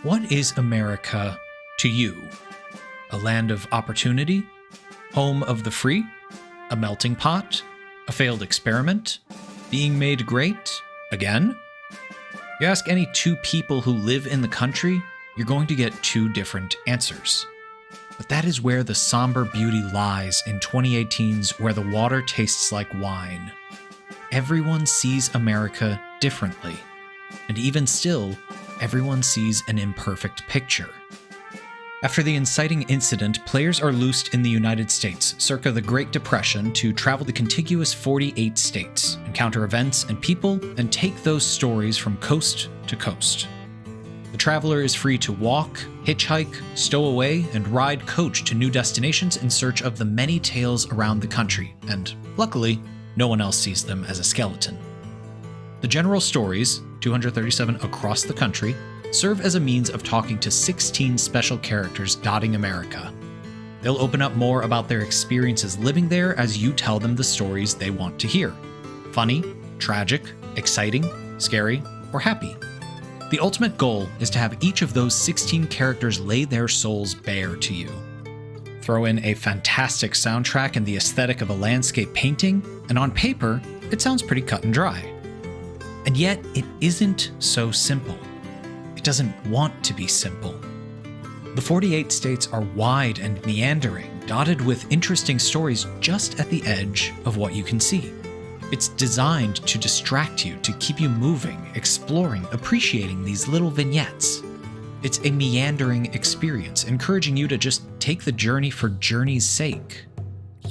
What is America to you? A land of opportunity? Home of the free? A melting pot? A failed experiment? Being made great? Again? You ask any two people who live in the country, you're going to get two different answers. But that is where the somber beauty lies in 2018's Where the Water Tastes Like Wine. Everyone sees America differently, and even still, everyone sees an imperfect picture. After the inciting incident, players are loosed in the United States, circa the Great Depression, to travel the contiguous 48 states, encounter events and people, and take those stories from coast to coast. The traveler is free to walk, hitchhike, stow away, and ride coach to new destinations in search of the many tales around the country, and luckily, no one else sees them as a skeleton. The general stories, 237 across the country, serve as a means of talking to 16 special characters dotting America. They'll open up more about their experiences living there as you tell them the stories they want to hear. Funny, tragic, exciting, scary, or happy. The ultimate goal is to have each of those 16 characters lay their souls bare to you. Throw in a fantastic soundtrack and the aesthetic of a landscape painting, and on paper, it sounds pretty cut and dry. And yet, it isn't so simple. It doesn't want to be simple. The 48 states are wide and meandering, dotted with interesting stories just at the edge of what you can see. It's designed to distract you, to keep you moving, exploring, appreciating these little vignettes. It's a meandering experience, encouraging you to just take the journey for journey's sake.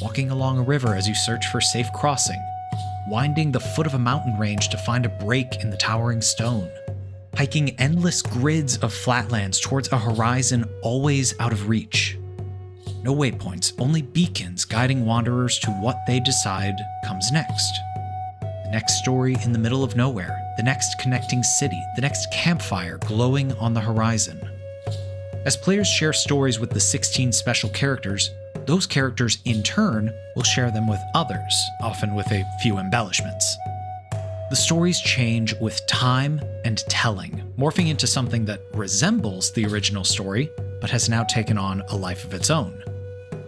Walking along a river as you search for safe crossing, winding the foot of a mountain range to find a break in the towering stone, hiking endless grids of flatlands towards a horizon always out of reach. No waypoints, only beacons guiding wanderers to what they decide comes next. The next story in the middle of nowhere, the next connecting city, the next campfire glowing on the horizon. As players share stories with the 16 special characters, those characters in turn will share them with others, often with a few embellishments. The stories change with time and telling, morphing into something that resembles the original story, but has now taken on a life of its own.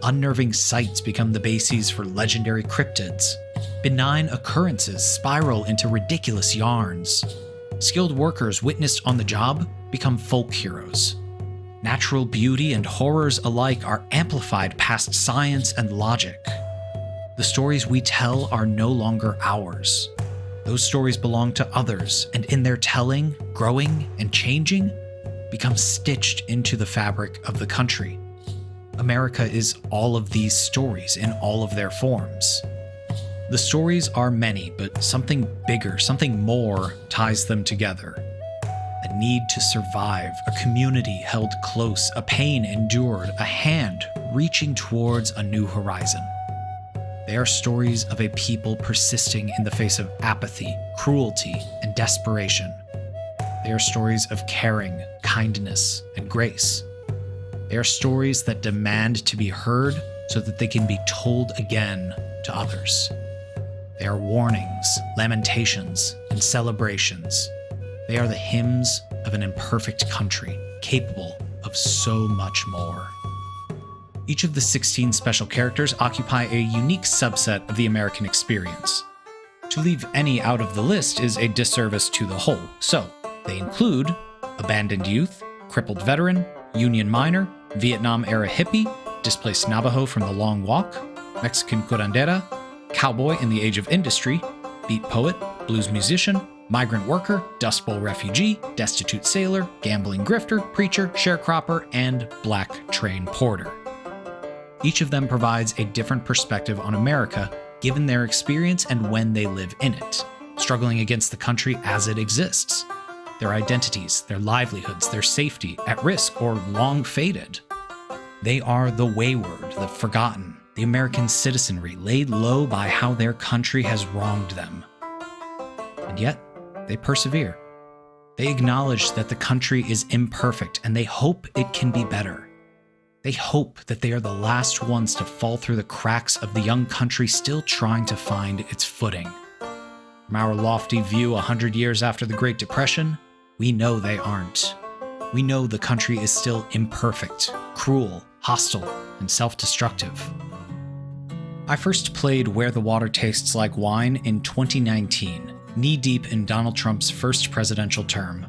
Unnerving sights become the bases for legendary cryptids. Benign occurrences spiral into ridiculous yarns. Skilled workers witnessed on the job become folk heroes. Natural beauty and horrors alike are amplified past science and logic. The stories we tell are no longer ours. Those stories belong to others, and in their telling, growing, and changing, become stitched into the fabric of the country. America is all of these stories in all of their forms. The stories are many, but something bigger, something more ties them together. A need to survive, a community held close, a pain endured, a hand reaching towards a new horizon. They are stories of a people persisting in the face of apathy, cruelty, and desperation. They are stories of caring, kindness, and grace. They are stories that demand to be heard so that they can be told again to others. They are warnings, lamentations, and celebrations. They are the hymns of an imperfect country, capable of so much more. Each of the 16 special characters occupy a unique subset of the American experience. To leave any out of the list is a disservice to the whole, so they include abandoned youth, crippled veteran, Union miner, Vietnam-era hippie, displaced Navajo from the Long Walk, Mexican curandera, cowboy in the age of industry, beat poet, blues musician, migrant worker, Dust Bowl refugee, destitute sailor, gambling grifter, preacher, sharecropper, and black train porter. Each of them provides a different perspective on America given their experience and when they live in it, struggling against the country as it exists. Their identities, their livelihoods, their safety, at risk or long faded. They are the wayward, the forgotten, the American citizenry laid low by how their country has wronged them. And yet, they persevere. They acknowledge that the country is imperfect and they hope it can be better. They hope that they are the last ones to fall through the cracks of the young country still trying to find its footing. From our lofty view 100 years after the Great Depression, we know they aren't. we know the country is still imperfect, cruel, hostile, and self-destructive. I first played Where the Water Tastes Like Wine in 2019, knee-deep in Donald Trump's first presidential term.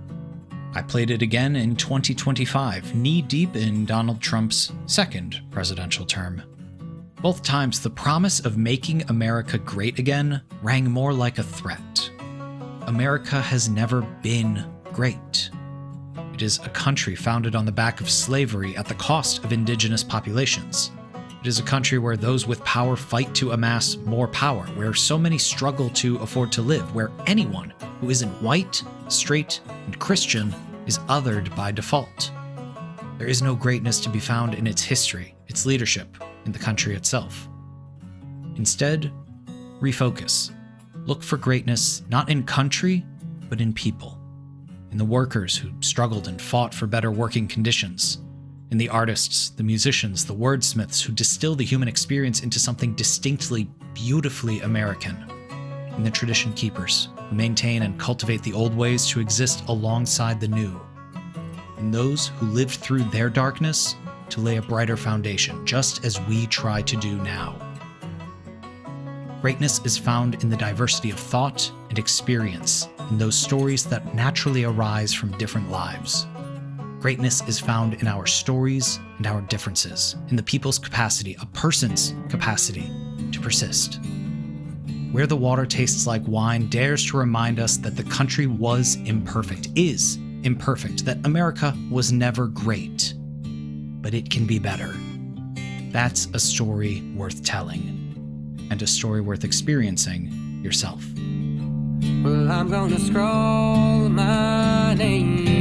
I played it again in 2025, knee-deep in Donald Trump's second presidential term. Both times, the promise of making America great again rang more like a threat. America has never been great. It is a country founded on the back of slavery at the cost of indigenous populations. It is a country where those with power fight to amass more power, where so many struggle to afford to live, where anyone who isn't white, straight, and Christian is othered by default. There is no greatness to be found in its history, its leadership, in the country itself. Instead, refocus. Look for greatness not in country, but in people. In the workers who struggled and fought for better working conditions. In the artists, the musicians, the wordsmiths who distill the human experience into something distinctly, beautifully American. In the tradition keepers who maintain and cultivate the old ways to exist alongside the new. In those who lived through their darkness to lay a brighter foundation, just as we try to do now. Greatness is found in the diversity of thought and experience, in those stories that naturally arise from different lives. Greatness is found in our stories and our differences, in the people's capacity, a person's capacity, to persist. Where the Water Tastes Like Wine dares to remind us that the country was imperfect, is imperfect, that America was never great, but it can be better. That's a story worth telling, and a story worth experiencing yourself. Well, I'm gonna scroll my name